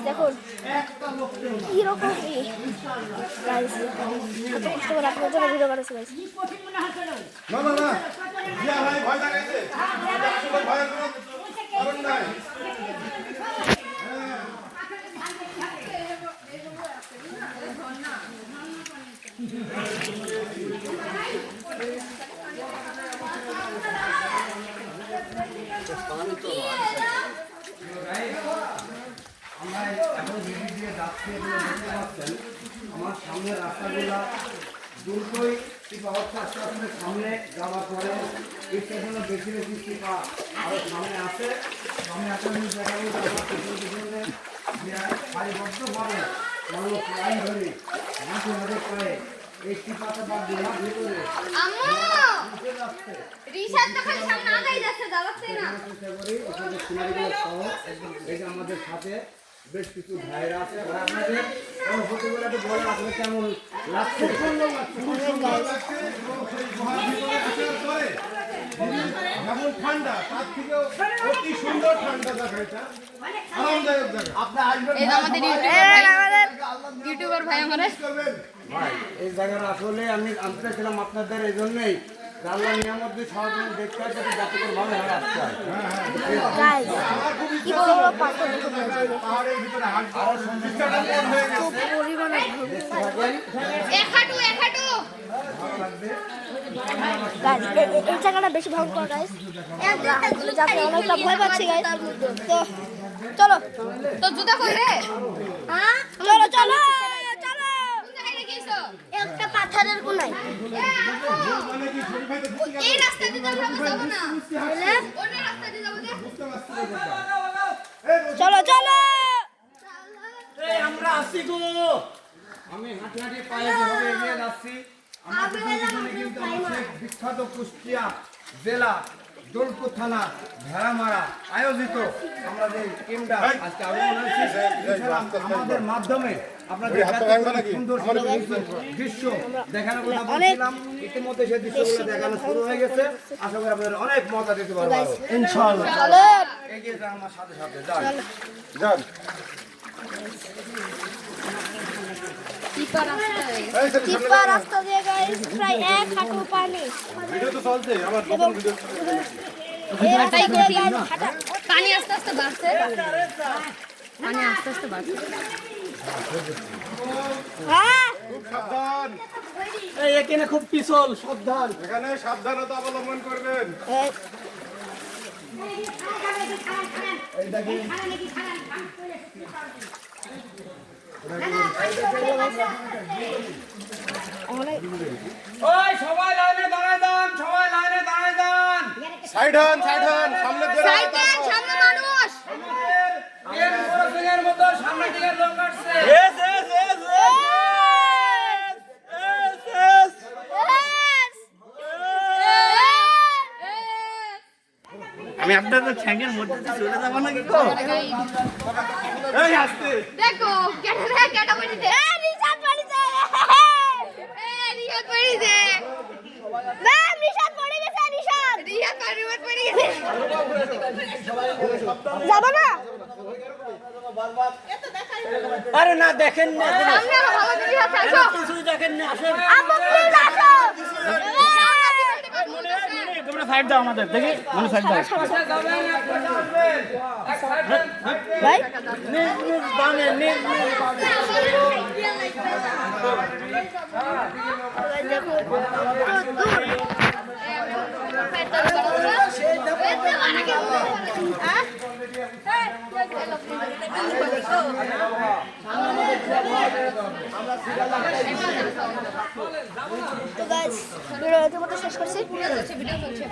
দেখুন কিরকম গাইস এত কষ্ট করে আপনার জন্য ভিডিও বানাচ্ছি গাইস। না না না জিয়া ভাই ভয় লাগাইছে আসলে ভয়ের কোনো কারণ নাই। আমরা এখন দিদি দিয়ে যাচ্ছি এগুলো দেখতে পাচ্ছেন আমার সামনে রাস্তাগুলা দ্রুতই টিপা হচ্ছে আস্তে আস্তে সামনে যাওয়ার পরে স্টেশনে বেশি বেশি টিপা আরও সামনে আসে সামনে একটা জিনিস দেখা গেল আমার পিছনে সারিবদ্ধভাবে মানুষ লাইন ধরে মাঠে মাঠে করে এই টিপাটা বাদ দিলাম ভিতরে আমাদের সাথে বেশ কিছু ভাইরা আছে আপনাদের বলে আসলে কেমন লাগছে যেমন ঠান্ডা তার থেকেও অতি সুন্দর ঠান্ডা জায়গা এটা আরামদায়ক জায়গা। আপনি আসবেন ইউটিউবার ভাই আমাদের ভাই এই জায়গাটা আসলে আমি আনতে চাইছিলাম আপনাদের এই জন্যই আল্লাহ নিয়ামত দিয়ে সহজে দেখতে হয় যাতে যাতে করে ভালো হয় আসতে হয় গাইস কি বড় পাথর দেখুন পাহাড়ের ভিতরে হাঁটতে আরো সৌন্দর্যটা কেমন হয়ে গেছে পরিমাণে দেখতে থাকেন এখাটু ভালো লাগবে গাইস এই জায়গাটা বেশি ভয়ঙ্কর গাইস যাতে অনেকটা ভয় পাচ্ছি গাইস। তো চলো তো জুতা কই রে হ্যাঁ চলো চলো চলো কোথায় রেখেছো একটা পাথরের কোনায় এই রাস্তা দিয়ে আমরা যাব না তাহলে অন্য রাস্তা দিয়ে যাব না চলো চলো এই আমরা আসি গো আমি হাঁটি হাঁটি পায়ে যেভাবে এগিয়ে যাচ্ছি আমার পিছনে কিন্তু আমার সেই বিখ্যাত কুষ্টিয়া জেলা দোলপুর থানা ভেড়ামারা আয়োজিত আমরা যে টিমটা আজকে আগমন হয়েছে আমাদের মাধ্যমে আপনাদের সুন্দর সুন্দর দৃশ্য দেখানোর কথা বলছিলাম ইতিমধ্যে সেই দৃশ্যগুলো দেখানো শুরু হয়ে গেছে আশা করি আপনাদের অনেক মজা দিতে পারবো ইনশাআল্লাহ চলো এগিয়ে যান আমার সাথে সাথে যান যান টিপা রাস্তা দিয়ে গাইস প্রায় 1 হাঁটু পানি ভিডিও তো চলছে আমার নতুন ভিডিও এই রাস্তায় কঠিন হাঁটা পানি আস্তে আস্তে বাড়ছে পানি আস্তে আস্তে বাড়ছে হ্যাঁ খুব সাবধান এই এখানে খুব পিছল সাবধান এখানে সাবধানতা অবলম্বন করবেন। এই দেখেন ওই সবাই লাইনে দাঁড়ায় যান সবাই লাইনে দাঁড়ায় যান সাইড হন সামনে দিয়ে সাইডে সামনে মানুষ আমাদের গেম ক্রসিংয়ের মতো সামনে দিকে লোক আসছে আমি আপনাদের ঠ্যাঙ্গের মধ্যে দিয়ে চলে যাবো নাকি গো এই আসতে দেখো কেটা পড়িছে রিশাদ পড়েছে রিয়াদ পড়িছে না রিশাদ পড়ে গেছে রিশাদ রিয়াদ পড়ে গেছে যাবো না আরে না দেখেন না সামনে আরো ভালো জিনিস আছে আসো কিছুই দেখেন না আসেন আপু প্লিজ আসো তোমরা সাইড দাও আমাদের দেখি মানে সাইড দাও ভাই নিজ নিজ বামে নিজ নিজ তো গাইস ভিডিও এত মতো শেষ করছি। ভিডিও চলছে